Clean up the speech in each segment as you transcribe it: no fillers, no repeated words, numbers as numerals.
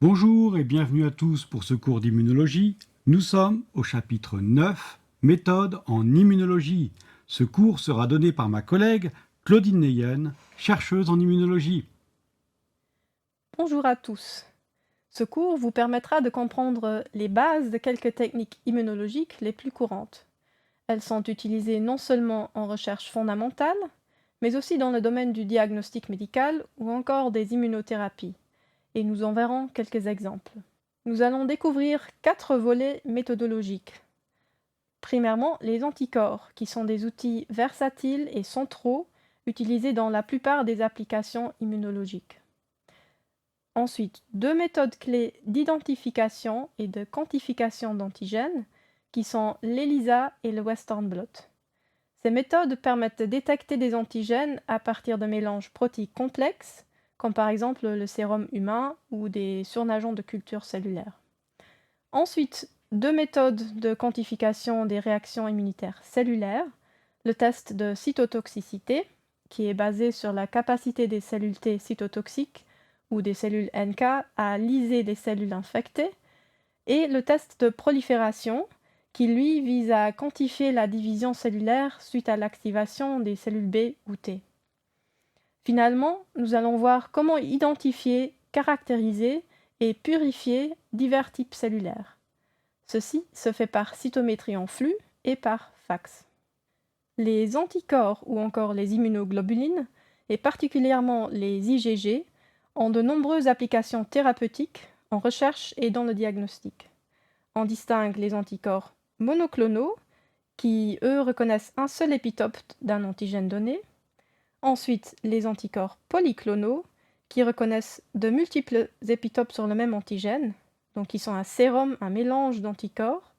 Bonjour et bienvenue à tous pour ce cours d'immunologie. Nous sommes au chapitre 9, méthode en immunologie. Ce cours sera donné par ma collègue Claudine Neyen, chercheuse en immunologie. Bonjour à tous. Ce cours vous permettra de comprendre les bases de quelques techniques immunologiques les plus courantes. Elles sont utilisées non seulement en recherche fondamentale, mais aussi dans le domaine du diagnostic médical ou encore des immunothérapies. Et nous en verrons quelques exemples. Nous allons découvrir 4 volets méthodologiques. Premièrement, les anticorps, qui sont des outils versatiles et centraux utilisés dans la plupart des applications immunologiques. Ensuite, 2 méthodes clés d'identification et de quantification d'antigènes, qui sont l'ELISA et le Western blot. Ces méthodes permettent de détecter des antigènes à partir de mélanges protéiques complexes, comme par exemple le sérum humain ou des surnageants de culture cellulaire. Ensuite, 2 méthodes de quantification des réactions immunitaires cellulaires, le test de cytotoxicité, qui est basé sur la capacité des cellules T cytotoxiques ou des cellules NK à lyser des cellules infectées, et le test de prolifération, qui lui vise à quantifier la division cellulaire suite à l'activation des cellules B ou T. Finalement, nous allons voir comment identifier, caractériser et purifier divers types cellulaires. Ceci se fait par cytométrie en flux et par fax. Les anticorps ou encore les immunoglobulines, et particulièrement les IgG, ont de nombreuses applications thérapeutiques en recherche et dans le diagnostic. On distingue les anticorps monoclonaux, qui eux reconnaissent un seul épitope d'un antigène donné. Ensuite, les anticorps polyclonaux, qui reconnaissent de multiples épitopes sur le même antigène, donc ils sont un sérum, un mélange d'anticorps.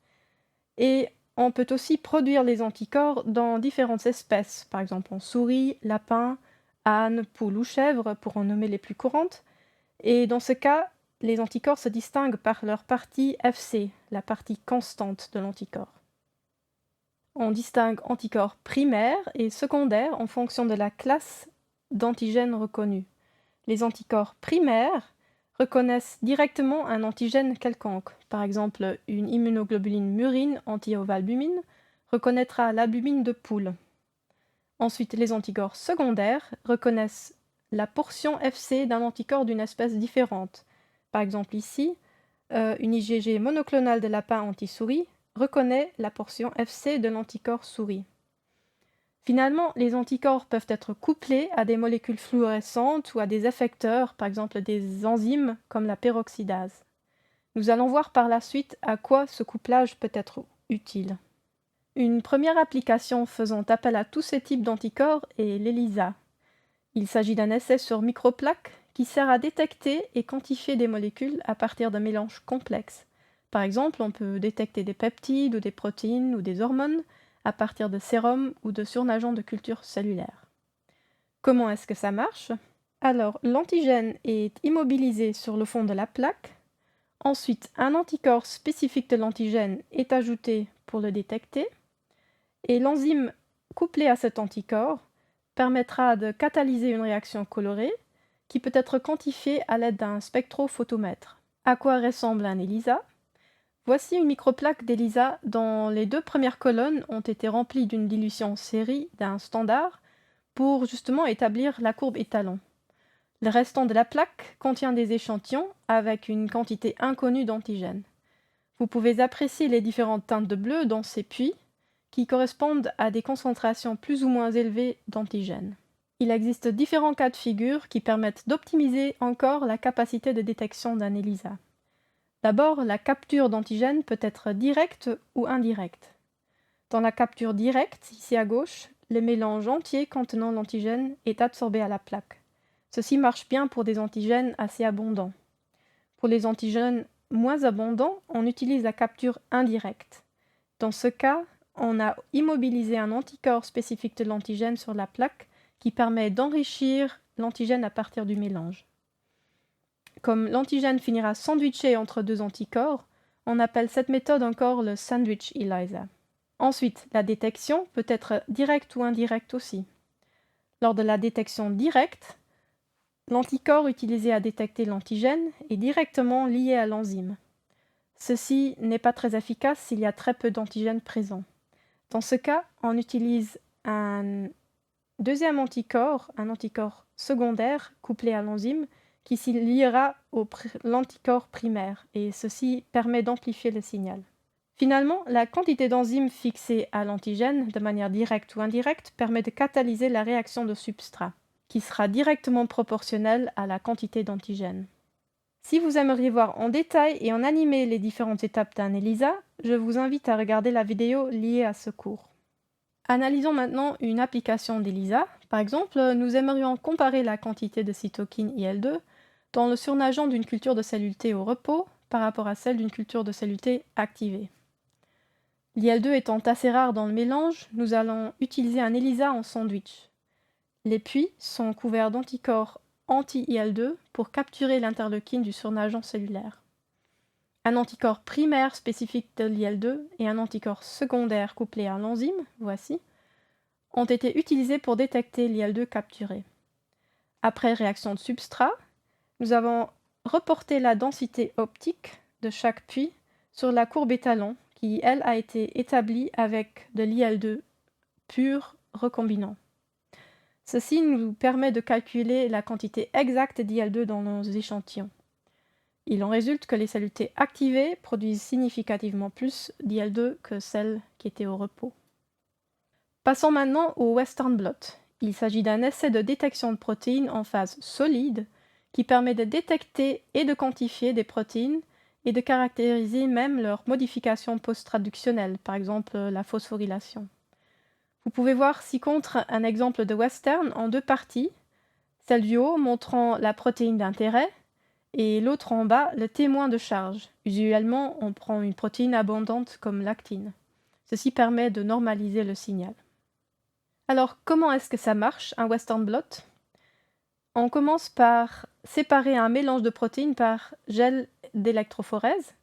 Et on peut aussi produire les anticorps dans différentes espèces, par exemple en souris, lapin, âne, poule ou chèvre, pour en nommer les plus courantes. Et dans ce cas, les anticorps se distinguent par leur partie Fc, la partie constante de l'anticorps. On distingue anticorps primaires et secondaires en fonction de la classe d'antigènes reconnus. Les anticorps primaires reconnaissent directement un antigène quelconque. Par exemple, une immunoglobuline murine anti-ovalbumine reconnaîtra l'albumine de poule. Ensuite, les anticorps secondaires reconnaissent la portion Fc d'un anticorps d'une espèce différente. Par exemple ici, une IgG monoclonale de lapin anti-souris reconnaît la portion Fc de l'anticorps souris. Finalement, les anticorps peuvent être couplés à des molécules fluorescentes ou à des effecteurs, par exemple des enzymes comme la peroxydase. Nous allons voir par la suite à quoi ce couplage peut être utile. Une première application faisant appel à tous ces types d'anticorps est l'ELISA. Il s'agit d'un essai sur microplaques qui sert à détecter et quantifier des molécules à partir d'un mélange complexe. Par exemple, on peut détecter des peptides ou des protéines ou des hormones à partir de sérums ou de surnageants de culture cellulaire. Comment est-ce que ça marche? Alors, l'antigène est immobilisé sur le fond de la plaque. Ensuite, un anticorps spécifique de l'antigène est ajouté pour le détecter. Et l'enzyme couplée à cet anticorps permettra de catalyser une réaction colorée qui peut être quantifiée à l'aide d'un spectrophotomètre. À quoi ressemble un ELISA? Voici une microplaque d'ELISA dont les 2 premières colonnes ont été remplies d'une dilution série d'un standard pour justement établir la courbe étalon. Le restant de la plaque contient des échantillons avec une quantité inconnue d'antigènes. Vous pouvez apprécier les différentes teintes de bleu dans ces puits qui correspondent à des concentrations plus ou moins élevées d'antigènes. Il existe différents cas de figure qui permettent d'optimiser encore la capacité de détection d'un ELISA. D'abord, la capture d'antigènes peut être directe ou indirecte. Dans la capture directe, ici à gauche, le mélange entier contenant l'antigène est absorbé à la plaque. Ceci marche bien pour des antigènes assez abondants. Pour les antigènes moins abondants, on utilise la capture indirecte. Dans ce cas, on a immobilisé un anticorps spécifique de l'antigène sur la plaque qui permet d'enrichir l'antigène à partir du mélange. Comme l'antigène finira sandwiché entre 2 anticorps, on appelle cette méthode encore le sandwich ELISA. Ensuite, la détection peut être directe ou indirecte aussi. Lors de la détection directe, L'anticorps utilisé à détecter l'antigène est directement lié à l'enzyme. Ceci n'est pas très efficace s'il y a très peu d'antigènes présents. Dans ce cas, on utilise un deuxième anticorps, un anticorps secondaire couplé à l'enzyme, qui s'y liera à l'anticorps primaire, et ceci permet d'amplifier le signal. Finalement, la quantité d'enzymes fixée à l'antigène, de manière directe ou indirecte, permet de catalyser la réaction de substrat, qui sera directement proportionnelle à la quantité d'antigène. Si vous aimeriez voir en détail et en animé les différentes étapes d'un ELISA, je vous invite à regarder la vidéo liée à ce cours. Analysons maintenant une application d'ELISA. Par exemple, nous aimerions comparer la quantité de cytokine IL-2 dans le surnageant d'une culture de cellule T au repos par rapport à celle d'une culture de cellule T activée. L'IL-2 étant assez rare dans le mélange, nous allons utiliser un ELISA en sandwich. Les puits sont couverts d'anticorps anti-IL-2 pour capturer l'interleukine du surnageant cellulaire. Un anticorps primaire spécifique de l'IL-2 et un anticorps secondaire couplé à l'enzyme, voici, ont été utilisés pour détecter l'IL-2 capturé. Après réaction de substrat, nous avons reporté la densité optique de chaque puits sur la courbe étalon qui, elle, a été établie avec de l'IL-2 pur recombinant. Ceci nous permet de calculer la quantité exacte d'IL-2 dans nos échantillons. Il en résulte que les cellules T activées produisent significativement plus d'IL-2 que celles qui étaient au repos. Passons maintenant au Western blot. Il s'agit d'un essai de détection de protéines en phase solide qui permet de détecter et de quantifier des protéines et de caractériser même leurs modifications post-traductionnelles, par exemple la phosphorylation. Vous pouvez voir ci-contre un exemple de Western en deux parties, celle du haut montrant la protéine d'intérêt et l'autre en bas le témoin de charge. Usuellement, on prend une protéine abondante comme l'actine. Ceci permet de normaliser le signal. Alors, comment est-ce que ça marche, un Western blot? On commence par séparer un mélange de protéines par gel d'électrophorèse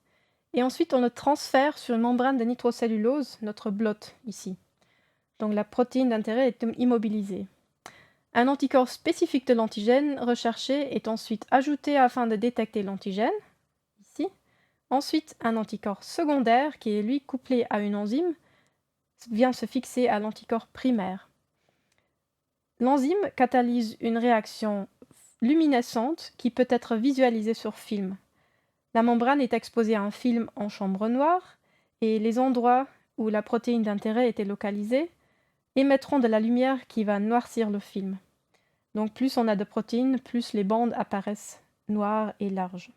et ensuite on le transfère sur une membrane de nitrocellulose, notre blot ici. Donc la protéine d'intérêt est immobilisée. Un anticorps spécifique de l'antigène recherché est ensuite ajouté afin de détecter l'antigène, ici. Ensuite, un anticorps secondaire, qui est lui couplé à une enzyme, vient se fixer à l'anticorps primaire. L'enzyme catalyse une réaction luminescente qui peut être visualisée sur film. La membrane est exposée à un film en chambre noire et les endroits où la protéine d'intérêt était localisée émettront de la lumière qui va noircir le film. Donc plus on a de protéines, plus les bandes apparaissent noires et larges.